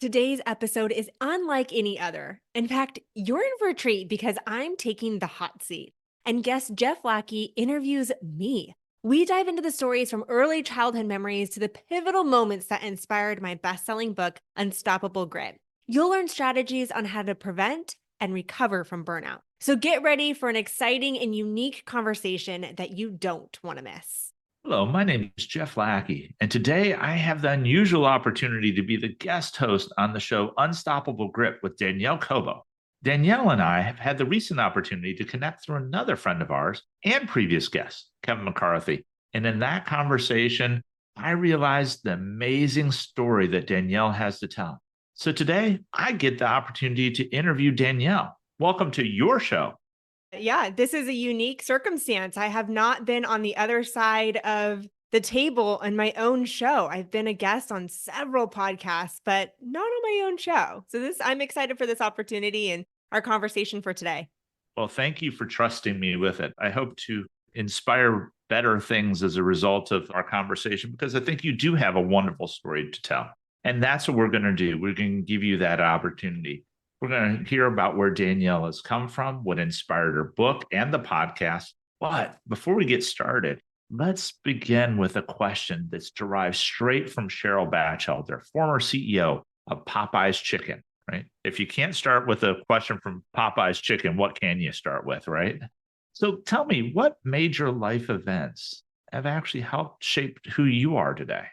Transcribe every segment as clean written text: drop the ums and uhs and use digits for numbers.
Today's episode is unlike any other. In fact, you're in for a treat because I'm taking the hot seat. And guest Jeff Lackey interviews me. We dive into the stories from early childhood memories to the pivotal moments that inspired my best selling book, Unstoppable Grit. You'll learn strategies on how to prevent and recover from burnout. So get ready for an exciting and unique conversation that you don't want to miss. Hello, my name is Jeff Lackey, and today I have the unusual opportunity to be the guest host on the show Unstoppable Grip with Danielle Cobo. Danielle and I have had the recent opportunity to connect through another friend of ours and previous guest, Kevin McCarthy. And in that conversation, I realized the amazing story that Danielle has to tell. So today, I get the opportunity to interview Danielle. Welcome to your show. Yeah, this is a unique circumstance. I have not been on the other side of the table on my own show. I've been a guest on several podcasts, but not on my own show. So I'm excited for this opportunity and our conversation for today. Well, thank you for trusting me with it. I hope to inspire better things as a result of our conversation because I think you do have a wonderful story to tell. And that's what we're going to do. We're going to give you that opportunity. We're going to hear about where Danielle has come from, what inspired her book and the podcast. But before we get started, let's begin with a question that's derived straight from Cheryl Batchelder, former CEO of Popeye's Chicken. Right? If you can't start with a question from Popeye's Chicken, what can you start with, right? So tell me, what major life events have actually helped shape who you are today?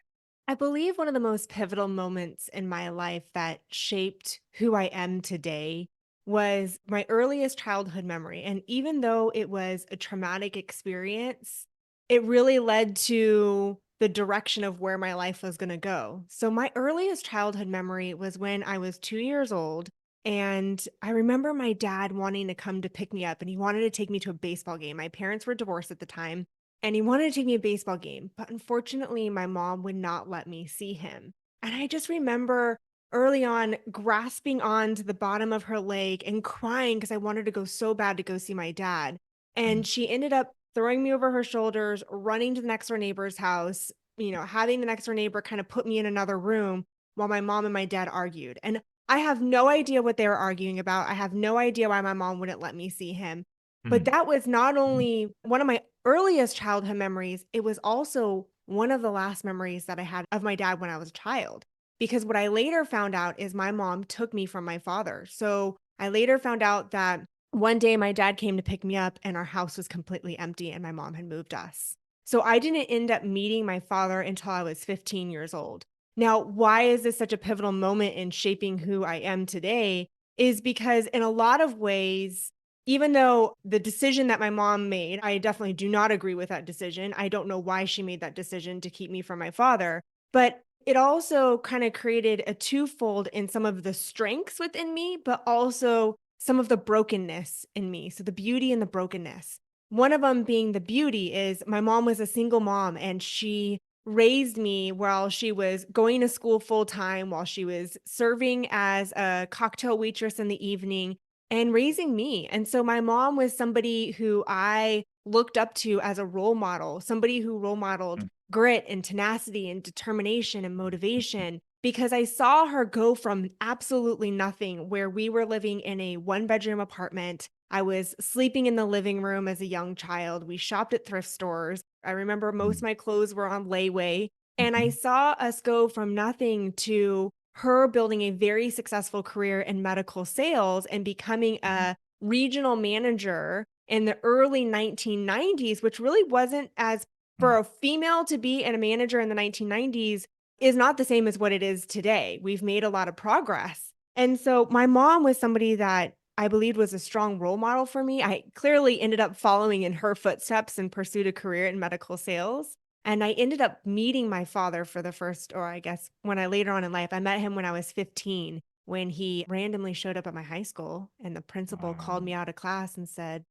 I believe one of the most pivotal moments in my life that shaped who I am today was my earliest childhood memory. And even though it was a traumatic experience, it really led to the direction of where my life was going to go. So, my earliest childhood memory was when I was 2 years old. And I remember my dad wanting to come to pick me up, and he wanted to take me to a baseball game. My parents were divorced at the time, and he wanted to take me to a baseball game. But unfortunately, my mom would not let me see him. And I just remember early on grasping onto the bottom of her leg and crying because I wanted to go so bad to go see my dad. And Mm, she ended up throwing me over her shoulders, running to the next door neighbor's house, having the next door neighbor kind of put me in another room while my mom and my dad argued. And I have no idea what they were arguing about. I have no idea why my mom wouldn't let me see him. But mm, that was not only one of my earliest childhood memories, it was also one of the last memories that I had of my dad when I was a child. Because what I later found out is my mom took me from my father. So I later found out that one day my dad came to pick me up and our house was completely empty and my mom had moved us. So I didn't end up meeting my father until I was 15 years old. Now, why is this such a pivotal moment in shaping who I am today? Is because in a lot of ways, even though the decision that my mom made, I definitely do not agree with that decision. I don't know why she made that decision to keep me from my father, but it also kind of created a twofold in some of the strengths within me, but also some of the brokenness in me. So the beauty and the brokenness. One of them being the beauty is my mom was a single mom and she raised me while she was going to school full time, while she was serving as a cocktail waitress in the evening and raising me. And so my mom was somebody who I looked up to as a role model, somebody who role modeled mm, grit and tenacity and determination and motivation because I saw her go from absolutely nothing where we were living in a one-bedroom apartment. I was sleeping in the living room as a young child. We shopped at thrift stores. I remember most of mm, my clothes were on layaway. And I mhm, saw us go from nothing to her building a very successful career in medical sales and becoming mhm, a regional manager in the early 1990s, which really wasn't as mm. for a female to be and a manager in the 1990s is not the same as what it is today. We've made a lot of progress. And so my mom was somebody that I believed was a strong role model for me. I clearly ended up following in her footsteps and pursued a career in medical sales. And I ended up meeting my father for the first, or I guess when I later on in life, I met him when I was 15, when he randomly showed up at my high school and the principal called Wow. me out of class and said,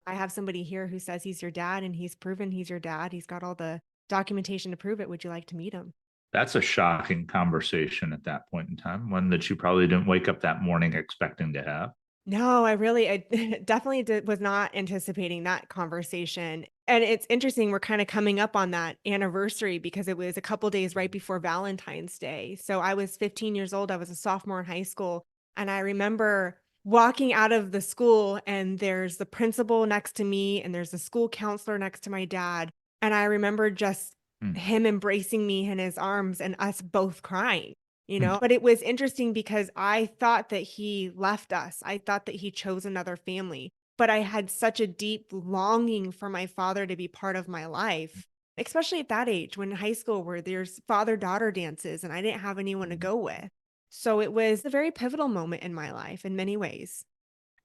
I have somebody here who says he's your dad and he's proven he's your dad. He's got all the documentation to prove it. Would you like to meet him? That's a shocking conversation at that point in time, one that you probably didn't wake up that morning expecting to have. No, I definitely was not anticipating that conversation. And it's interesting, we're kinda coming up on that anniversary because it was a couple days right before Valentine's Day. So I was 15 years old, I was a sophomore in high school, and I remember walking out of the school, and there's the principal next to me, and there's the school counselor next to my dad, and I remember just Mm, him embracing me in his arms and us both crying, you mm, know? But it was interesting because I thought that he left us, I thought that he chose another family. But I had such a deep longing for my father to be part of my life, especially at that age when in high school where there's father-daughter dances and I didn't have anyone to mm. go with. So it was a very pivotal moment in my life in many ways.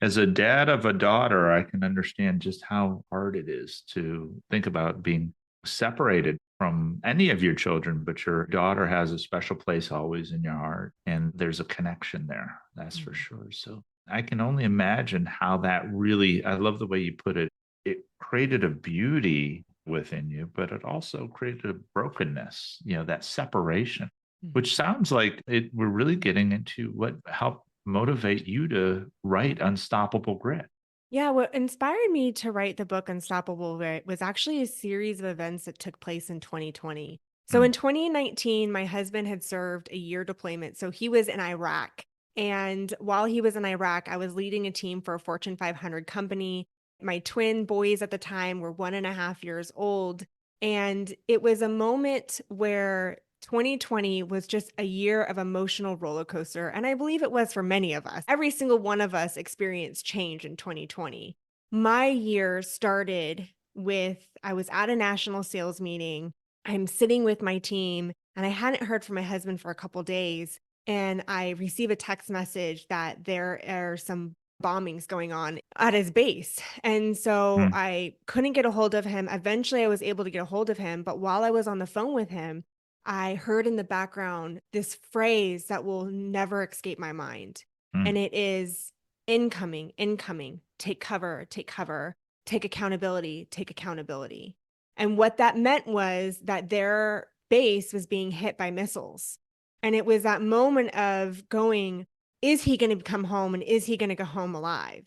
As a dad of a daughter, I can understand just how hard it is to think about being separated from any of your children, but your daughter has a special place always in your heart, and there's a connection there, that's for Mhm. sure. So I can only imagine how that really, I love the way you put it. It created a beauty within you, but it also created a brokenness, that separation, which Mhm. sounds like we're really getting into what helped motivate you to write Unstoppable Grit. Yeah, what inspired me to write the book Unstoppable Grit was actually a series of events that took place in 2020. So in Mm, 2019, my husband had served a year deployment. So he was in Iraq. And while he was in Iraq, I was leading a team for a Fortune 500 company. My twin boys at the time were 1.5 years old. And it was a moment where 2020 was just a year of emotional roller coaster, and I believe it was for many of us. Every single one of us experienced change in 2020. My year started with I was at a national sales meeting. I'm sitting with my team, and I hadn't heard from my husband for a couple days, and I receive a text message that there are some bombings going on at his base. And so mm, I couldn't get a hold of him. Eventually, I was able to get a hold of him, but while I was on the phone with him, I heard in the background this phrase that will never escape my mind. mm, And it is incoming, incoming, take cover, take accountability, take accountability. And what that meant was that their base was being hit by missiles. And it was that moment of going, is he going to come home and is he going to go home alive?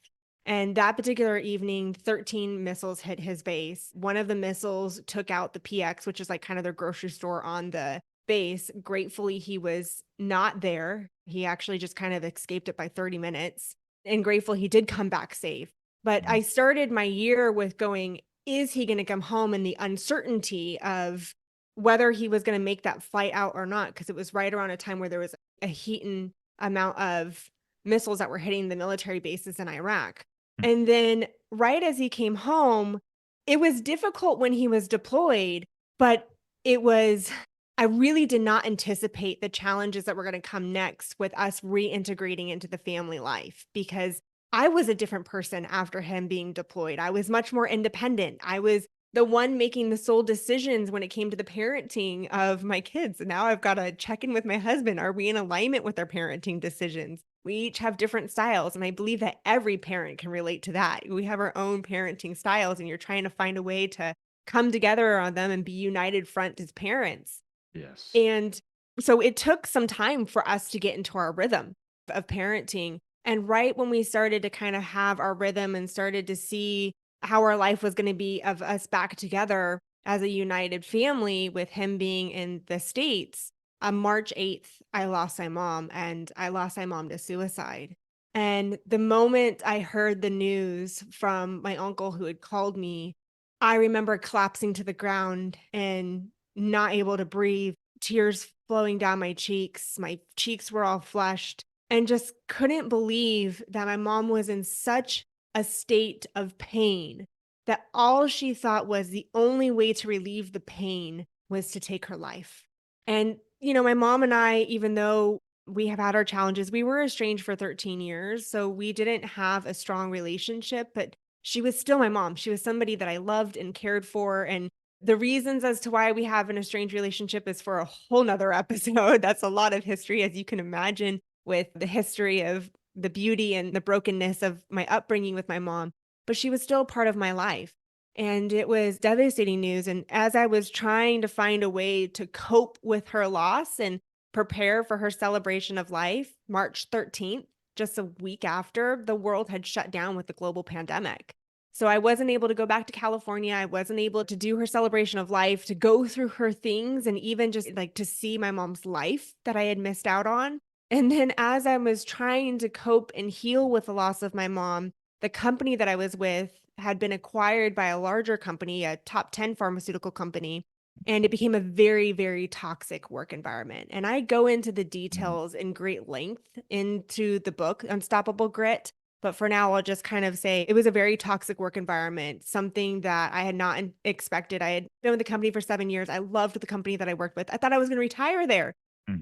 And that particular evening, 13 missiles hit his base. One of the missiles took out the PX, which is like kind of their grocery store on the base. Gratefully, he was not there. He actually just kind of escaped it by 30 minutes. And grateful he did come back safe. But mm, I started my year with going, is he going to come home? And the uncertainty of whether he was going to make that flight out or not, because it was right around a time where there was a heating amount of missiles that were hitting the military bases in Iraq. mm. And then right as he came home, it was difficult when he was deployed, but it was I really did not anticipate the challenges that were gonna come next with us reintegrating into the family life because I was a different person after him being deployed. I was much more independent. I was the one making the sole decisions when it came to the parenting of my kids. And now I've gotta check in with my husband. Are we in alignment with our parenting decisions? We each have different styles, and I believe that every parent can relate to that. We have our own parenting styles, and you're trying to find a way to come together on them and be united front as parents. Yes. And so it took some time for us to get into our rhythm of parenting. And right when we started to kind of have our rhythm and started to see how our life was going to be of us back together as a united family with him being in the States, on March 8th, I lost my mom and I lost my mom to suicide. And the moment I heard the news from my uncle who had called me, I remember collapsing to the ground and not able to breathe, tears flowing down my cheeks. My cheeks were all flushed and just couldn't believe that my mom was in such a state of pain that all she thought was the only way to relieve the pain was to take her life. And, my mom and I, even though we have had our challenges, we were estranged for 13 years. So we didn't have a strong relationship, but she was still my mom. She was somebody that I loved and cared for. And the reasons as to why we have an estranged relationship is for a whole nother episode. That's a lot of history, as you can imagine, with the history of the beauty and the brokenness of my upbringing with my mom. But she was still part of my life. And it was devastating news. And as I was trying to find a way to cope with her loss and prepare for her celebration of life, March 13th, just a week after, the world had shut down with the global pandemic. So I wasn't able to go back to California. I wasn't able to do her celebration of life, to go through her things, and even just like to see my mom's life that I had missed out on. And then as I was trying to cope and heal with the loss of my mom, the company that I was with had been acquired by a larger company, a top 10 pharmaceutical company, and it became a very, very toxic work environment. And I go into the Mhm. details in great length into the book, Unstoppable Grit. But for now, I'll just kind of say it was a very toxic work environment, something that I had not expected. I had been with the company for 7 years. I loved the company that I worked with. I thought I was going to retire there.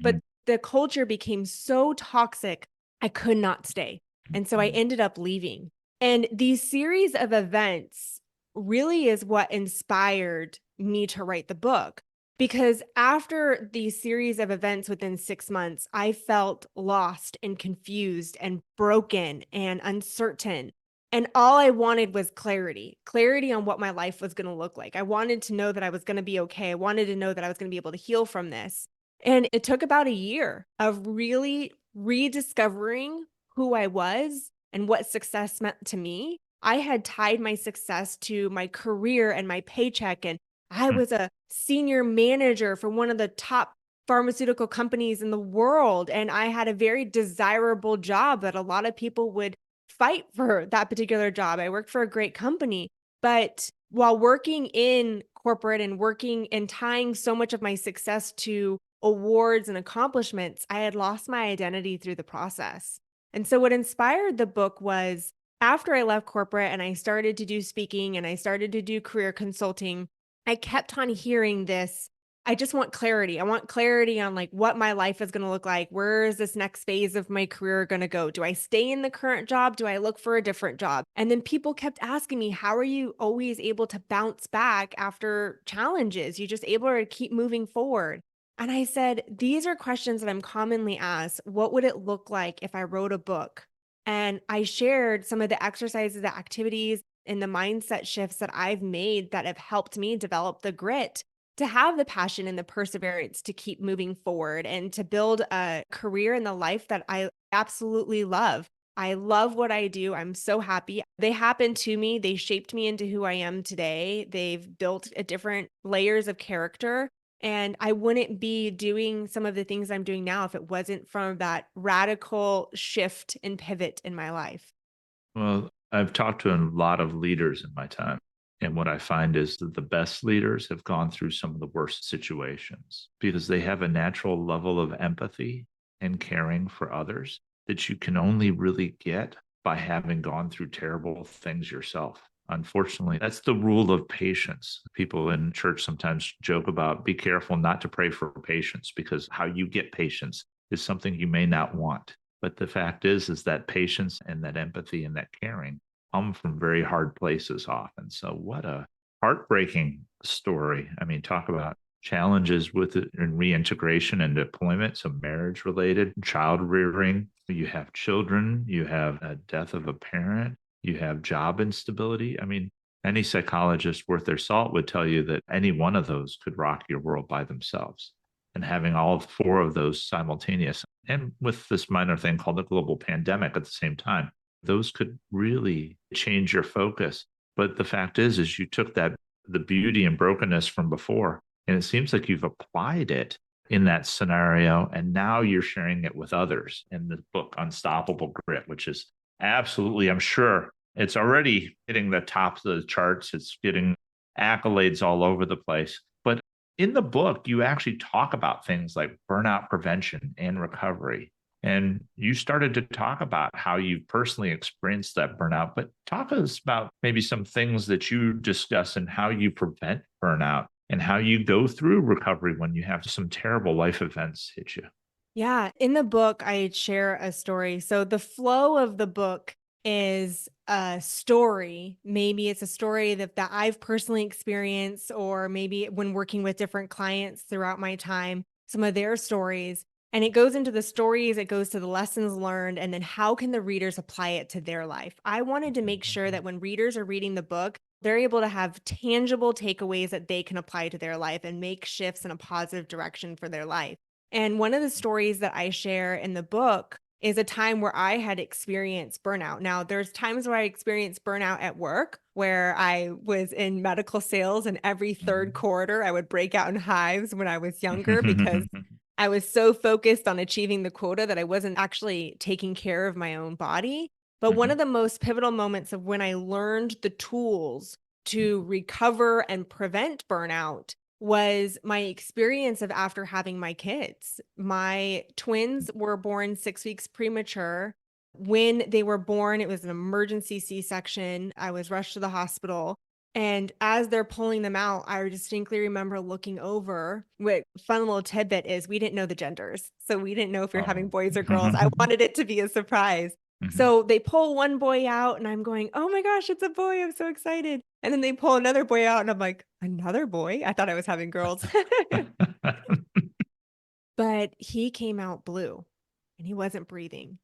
But Mhm. the culture became so toxic, I could not stay. And so I Mhm. ended up leaving. And these series of events really is what inspired me to write the book. Because after these series of events within 6 months, I felt lost and confused and broken and uncertain. And all I wanted was clarity, clarity on what my life was going to look like. I wanted to know that I was going to be okay. I wanted to know that I was going to be able to heal from this. And it took about a year of really rediscovering who I was and what success meant to me. I had tied my success to my career and my paycheck, and I Mhm. was a senior manager for one of the top pharmaceutical companies in the world. And I had a very desirable job that a lot of people would fight for that particular job. I worked for a great company. But while working in corporate and working and tying so much of my success to awards and accomplishments, I had lost my identity through the process. And so, what inspired the book was after I left corporate and I started to do speaking and I started to do career consulting, I kept on hearing this. I just want clarity. I want clarity on like what my life is going to look like. Where is this next phase of my career going to go? Do I stay in the current job? Do I look for a different job? And then people kept asking me, how are you always able to bounce back after challenges? You just able to keep moving forward. And I said, these are questions that I'm commonly asked. What would it look like if I wrote a book? And I shared some of the exercises, the activities, and the mindset shifts that I've made that have helped me develop the grit to have the passion and the perseverance to keep moving forward and to build a career in the life that I absolutely love. I love what I do. I'm so happy. They happened to me. They shaped me into who I am today. They've built a different layers of character. And I wouldn't be doing some of the things I'm doing now if it wasn't from that radical shift and pivot in my life. Well, I've talked to a lot of leaders in my time. And what I find is that the best leaders have gone through some of the worst situations because they have a natural level of empathy and caring for others that you can only really get by having gone through terrible things yourself. Unfortunately, that's the rule of patience. People in church sometimes joke about be careful not to pray for patience because how you get patience is something you may not want. But the fact is that patience and that empathy and that caring come from very hard places often. So what a heartbreaking story. I mean, talk about challenges with it in reintegration and deployment, so marriage related, child rearing. You have children, you have a death of a parent, you have job instability. I mean, any psychologist worth their salt would tell you that any one of those could rock your world by themselves. And having all four of those simultaneous and with this minor thing called the global pandemic at the same time, those could really change your focus. But the fact is you took that the beauty and brokenness from before, and it seems like you've applied it in that scenario, and now you're sharing it with others in the book Unstoppable Grit, which is absolutely, I'm sure it's already hitting the top of the charts. It's getting accolades all over the place. But in the book, you actually talk about things like burnout prevention and recovery. And you started to talk about how you personally experienced that burnout, but talk to us about maybe some things that you discuss and how you prevent burnout and how you go through recovery when you have some terrible life events hit you. Yeah, in the book, I share a story. So the flow of the book is a story. Maybe it's a story that I've personally experienced, or maybe when working with different clients throughout my time, some of their stories. And it goes into the stories, it goes to the lessons learned, and then how can the readers apply it to their life? I wanted to make sure that when readers are reading the book, they're able to have tangible takeaways that they can apply to their life and make shifts in a positive direction for their life. And one of the stories that I share in the book is a time where I had experienced burnout. Now, there's times where I experienced burnout at work where I was in medical sales, and every third Mhm. quarter I would break out in hives when I was younger because I was so focused on achieving the quota that I wasn't actually taking care of my own body. But one of Mhm. the most pivotal moments of when I learned the tools to recover and prevent burnout was my experience of after having my kids. My twins were born 6 weeks premature. When they were born, it was an emergency C-section. I was rushed to the hospital. And as they're pulling them out, I distinctly remember looking over. What fun little tidbit is we didn't know the genders. So we didn't know if we were having Oh. boys or girls. I wanted it to be a surprise. Mhm. So they pull one boy out, and I'm going, "Oh my gosh, it's a boy. I'm so excited." And then they pull another boy out, and I'm like, "Another boy?" I thought I was having girls. But he came out blue, and he wasn't breathing.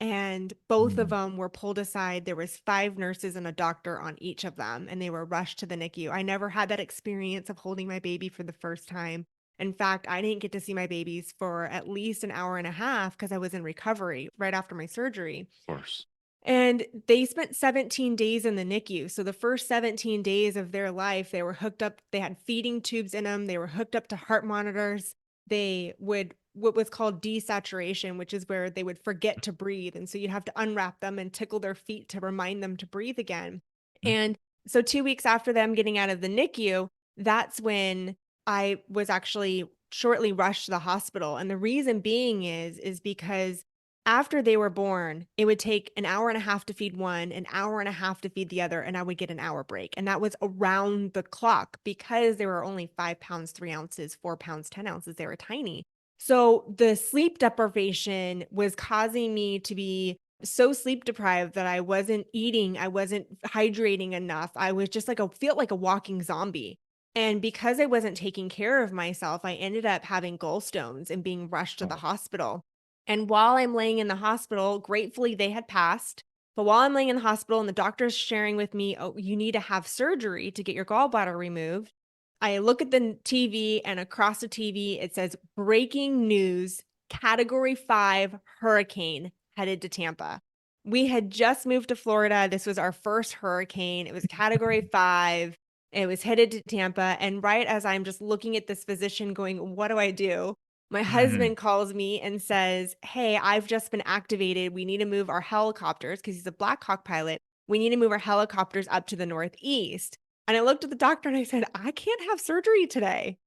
And both of Mm. them were pulled aside. There was 5 nurses and a doctor on each of them, and they were rushed to the NICU. I never had that experience of holding my baby for the first time. In fact, I didn't get to see my babies for at least an hour and a half because I was in recovery right after my surgery. Of course. And they spent 17 days in the NICU. So the first 17 days of their life, they were hooked up, they had feeding tubes in them, they were hooked up to heart monitors. They would what was called desaturation, which is where they would forget to breathe. And so you'd have to unwrap them and tickle their feet to remind them to breathe again. Mm. And so 2 weeks after them getting out of the NICU, that's when I was actually shortly rushed to the hospital. And the reason being is because after they were born, it would take an hour and a half to feed one, an hour and a half to feed the other, and I would get an hour break. And that was around the clock because they were only 5 pounds, 3 ounces, 4 pounds, 10 ounces. They were tiny. So the sleep deprivation was causing me to be so sleep deprived that I wasn't eating, I wasn't hydrating enough. I was just like feel like a walking zombie. And because I wasn't taking care of myself, I ended up having gallstones and being rushed to the Oh. hospital. And while I'm laying in the hospital, gratefully they had passed. But while I'm laying in the hospital and the doctor's sharing with me, "Oh, you need to have surgery to get your gallbladder removed." I look at the TV, and across the TV it says breaking news, category 5 hurricane headed to Tampa. We had just moved to Florida. This was our first hurricane. It was a category 5. It was headed to Tampa. And right as I'm just looking at this physician going, "What do I do?" My Mhm. husband calls me and says, "Hey, I've just been activated. We need to move our helicopters," because he's a Black Hawk pilot. "We need to move our helicopters up to the Northeast." And I looked at the doctor and I said, "I can't have surgery today."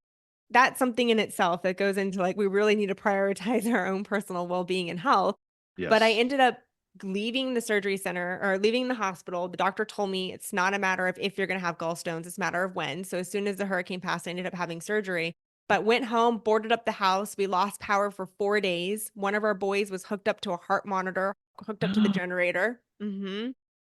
That's something in itself that goes into like, we really need to prioritize our own personal well being and health. But I Yes. ended up leaving the surgery center or leaving the hospital. The doctor told me it's not a matter of if you're going to have gallstones, it's a matter of when. So as soon as the hurricane passed, I ended up having surgery. But went home, boarded up the house. We lost power for 4 days. One of our boys was hooked up to a heart monitor, hooked up to the generator.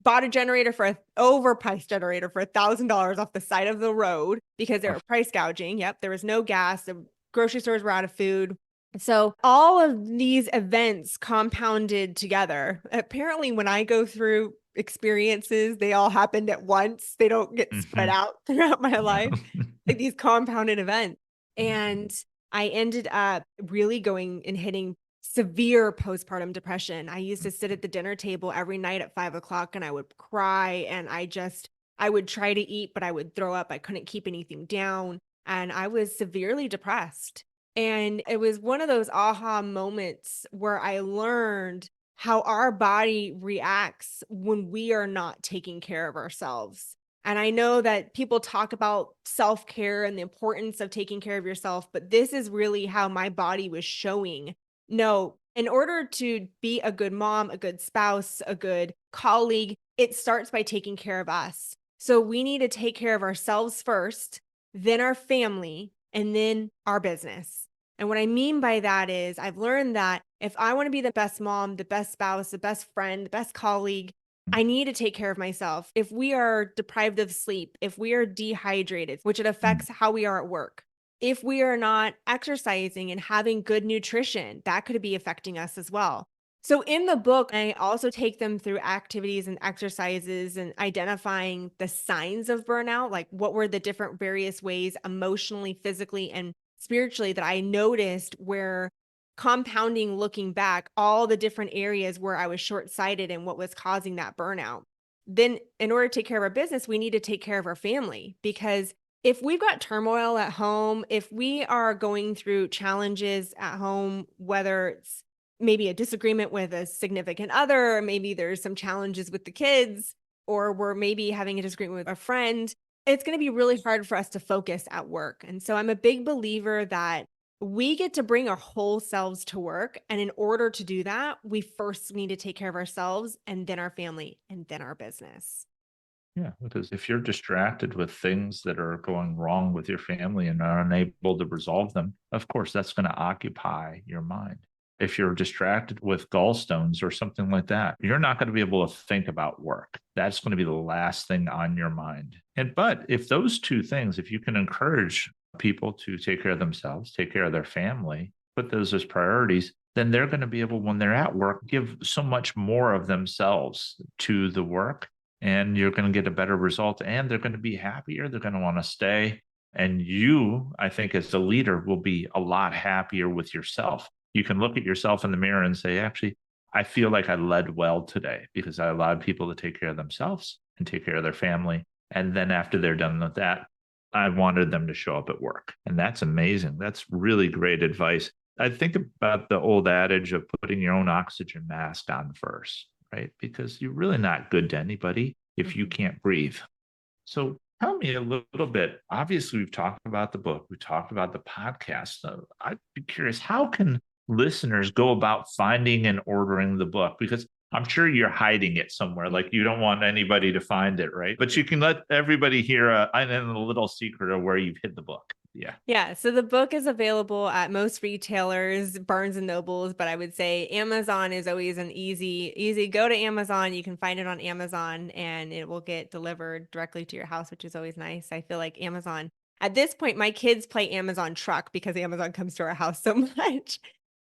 Bought a generator for a overpriced generator for $1,000 off the side of the road because they were Of price gouging. Yep, there was no gas. The grocery stores were out of food. So all of these events compounded together. Apparently, when I go through experiences, they all happened at once. They don't get spread Mhm. out throughout my life, No. like these compounded events. And I ended up really going and hitting severe postpartum depression. I used to sit at the dinner table every night at 5 o'clock and I would cry, and I would try to eat, but I would throw up. I couldn't keep anything down. And I was severely depressed. And it was one of those aha moments where I learned how our body reacts when we are not taking care of ourselves. And I know that people talk about self care and the importance of taking care of yourself, but this is really how my body was showing. No, in order to be a good mom, a good spouse, a good colleague, it starts by taking care of us. So we need to take care of ourselves first, then our family, and then our business. And what I mean by that is, I've learned that if I want to be the best mom, the best spouse, the best friend, the best colleague, I need to take care of myself. If we are deprived of sleep, if we are dehydrated, which it Mm. affects how we are at work, if we are not exercising and having good nutrition, that could be affecting us as well. So in the book, I also take them through activities and exercises and identifying the signs of burnout, like what were the different various ways emotionally, physically, and spiritually that I noticed where compounding looking back all the different areas where I was short-sighted and what was causing that burnout. Then in order to take care of our business, we need to take care of our family because if we've got turmoil at home, if we are going through challenges at home, whether it's maybe a disagreement with a significant other, or maybe there's some challenges with the kids, or we're maybe having a disagreement with a friend, it's going to be really hard for us to focus at work. And so I'm a big believer that we get to bring our whole selves to work. And in order to do that, we first need to take care of ourselves and then our family and then our business. Yeah, because if you're distracted with things that are going wrong with your family and are unable to resolve them, of course, that's going to occupy your mind. If you're distracted with gallstones or something like that, you're not going to be able to think about work. That's going to be the last thing on your mind. But if those two things, if you can encourage people to take care of themselves, take care of their family, put those as priorities, then they're going to be able, when they're at work, give so much more of themselves to the work, and you're going to get a better result, and they're going to be happier. They're going to want to stay. And you, I think, as a leader, will be a lot happier with yourself. You can look at yourself in the mirror and say, actually, I feel like I led well today because I allowed people to take care of themselves and take care of their family. And then after they're done with that, I wanted them to show up at work. And that's amazing. That's really great advice. I think about the old adage of putting your own oxygen mask on first, right? Because you're really not good to anybody if you Mhm. can't breathe. So tell me a little bit. Obviously, we've talked about the book, we talked about the podcast. So I'd be curious, how can listeners go about finding and ordering the book? Because I'm sure you're hiding it somewhere, like you don't want anybody to find it, right? But you can let everybody hear a little secret of where you've hid the book. Yeah. Yeah, so the book is available at most retailers, Barnes and Nobles, but I would say Amazon is always an easy go to Amazon. You can find it on Amazon and it will get delivered directly to your house, which is always nice. I feel like Amazon at this point, my kids play Amazon truck because Amazon comes to our house so much.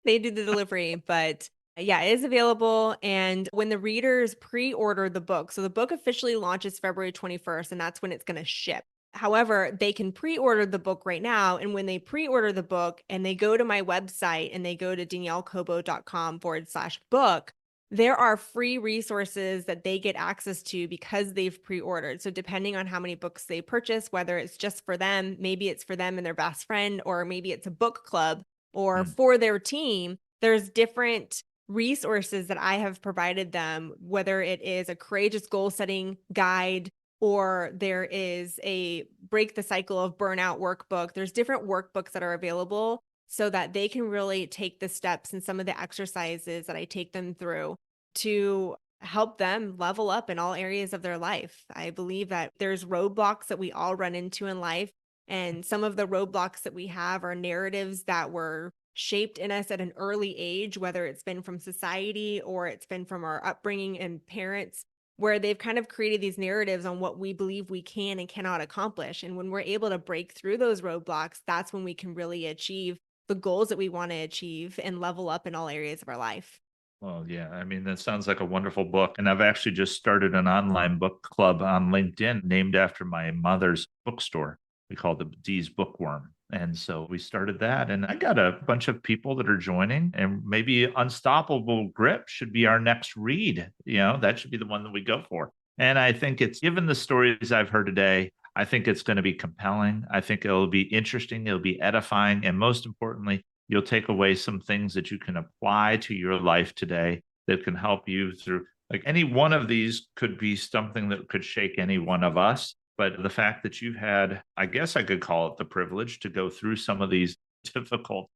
They do the delivery, but yeah, it is available. And when the readers pre-order the book, so the book officially launches February 21st, and that's when it's going to ship. However, they can pre-order the book right now. And when they pre-order the book and they go to my website and they go to daniellecobo.com/book, there are free resources that they get access to because they've pre-ordered. So depending on how many books they purchase, whether it's just for them, maybe it's for them and their best friend, or maybe it's a book club or Mm. for their team, there's different resources that I have provided them, whether it is a courageous goal setting guide or there is a break the cycle of burnout workbook. There's different workbooks that are available so that they can really take the steps and some of the exercises that I take them through to help them level up in all areas of their life. I believe that there's roadblocks that we all run into in life. And some of the roadblocks that we have are narratives that were shaped in us at an early age, whether it's been from society or it's been from our upbringing and parents where they've kind of created these narratives on what we believe we can and cannot accomplish. And when we're able to break through those roadblocks, that's when we can really achieve the goals that we want to achieve and level up in all areas of our life. Well, yeah, I mean, that sounds like a wonderful book. And I've actually just started an online book club on LinkedIn named after my mother's bookstore. We call it the D's Bookworm. And so we started that. And I got a bunch of people that are joining, and maybe Unstoppable Grip should be our next read. That should be the one that we go for. And I think it's given the stories I've heard today, I think it's going to be compelling. I think it'll be interesting. It'll be edifying. And most importantly, you'll take away some things that you can apply to your life today that can help you through. Like any one of these could be something that could shake any one of us. But the fact that you've had, I guess I could call it the privilege to go through some of these difficult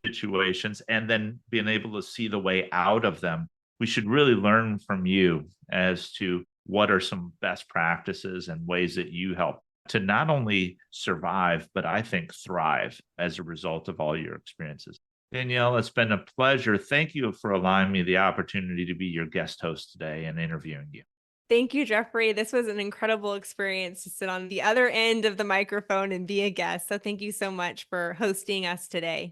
situations and then being able to see the way out of them, we should really learn from you as to what are some best practices and ways that you help to not only survive, but I think thrive as a result of all your experiences. Danielle, it's been a pleasure. Thank you for allowing me the opportunity to be your guest host today and interviewing you. Thank you, Jeffrey. This was an incredible experience to sit on the other end of the microphone and be a guest. So thank you so much for hosting us today.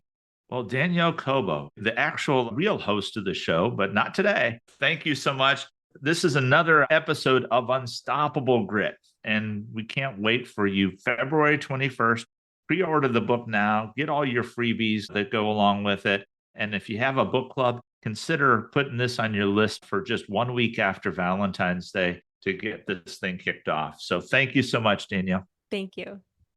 Well, Danielle Cobo, the actual real host of the show, but not today. Thank you so much. This is another episode of Unstoppable Grit, and we can't wait for you. February 21st, pre order the book now, get all your freebies that go along with it. And if you have a book club, consider putting this on your list for just 1 week after Valentine's Day to get this thing kicked off. So thank you so much, Danielle. Thank you.